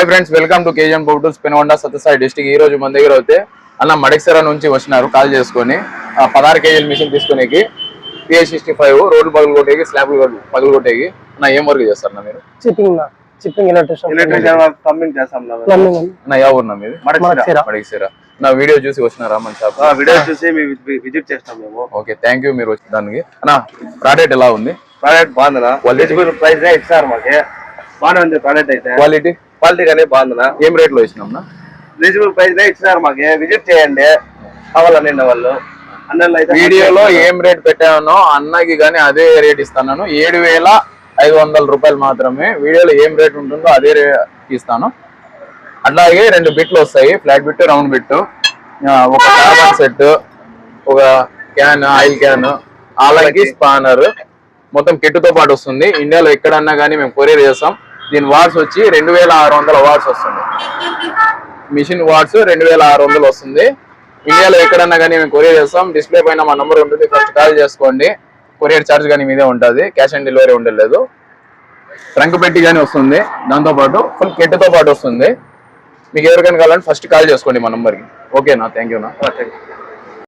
Hi friends, welcome to KGM బౌటూస్ Penugonda Sathya Sai district. ఈ రోజు మన దగ్గర అయితే అన్న మడిక్సెరా నుంచి వచ్చినారు కాల్ చేసుకొని 16 కేజీల మిషన్ తీసుకునేకి PA65 రోడ్లు పగులు కొట్టేకి స్లాబ్ పగులు కొట్టేకి. అన్న ఏం వర్క్ చేస్తారు అన్న మీరు? చిప్పింగ్ ఎలక్ట్రిషియన్ ప్లంబింగ్ చేస్తాం అన్న యా ఊరు మీది? మడిక్సెరా. నా వీడియో చూసి వచ్చినారా మన షాప్? వీడియో చూసి విజిట్ చేస్తాం మేము. ఓకే, థ్యాంక్ యూ మీరు వచ్చేదానికి. అన్న ప్రోడక్ట్ ఎలా ఉంది? ప్రోడక్ట్ బాగుందా? ప్రైస్ ఇచ్చారు మాకు, బాగానే ఉంది ప్రోడక్ట్ అయితే. క్వాలిటీ కానీ బాగుందా? ఏం రేట్ లో ఇచ్చినాం? రీజనబుల్ ప్రైస్ ఇచ్చినారు మాకు, విజిట్ చేయండి కావాలని వాళ్ళు. వీడియోలో ఏం రేట్ పెట్టానో అన్నకి గానీ అదే రేట్ ఇస్తాను. 7,500 రూపాయలు మాత్రమే. వీడియోలో ఏం రేట్ ఉంటుందో అదే రేట్ ఇస్తాను. అట్లాగే 2 బిట్లు వస్తాయి, ఫ్లాట్ బిట్, రౌండ్ బిట్, ఒక కార్బన్ సెట్, ఒక క్యాన్, ఆయిల్ క్యాన్, అలాగే స్పానర్, మొత్తం కిట్తో పాటు వస్తుంది. ఇండియాలో ఎక్కడన్నా కానీ మేము కొరియర్ చేస్తాం. దీని వాట్స్ వచ్చి 2600 వాట్స్ వస్తుంది. మిషన్ వాట్స్ 2600 వస్తుంది. ఇండియాలో ఎక్కడన్నా కానీ మేము కొరియర్ చేస్తాం. డిస్ప్లే పైన మా నంబర్ ఉంటుంది, ఫస్ట్ కాల్ చేసుకోండి. కొరియర్ ఛార్జ్ కానీ మీదే ఉంటుంది, క్యాష్ ఆన్ డెలివరీ ఉండలేదు. ట్రంక్ పెట్టి కానీ వస్తుంది, దాంతోపాటు ఫుల్ కిట్తో పాటు వస్తుంది. మీకు ఎవరికైనా కావాలంటే ఫస్ట్ కాల్ చేసుకోండి మా నంబర్కి. ఓకేనా? Thank you.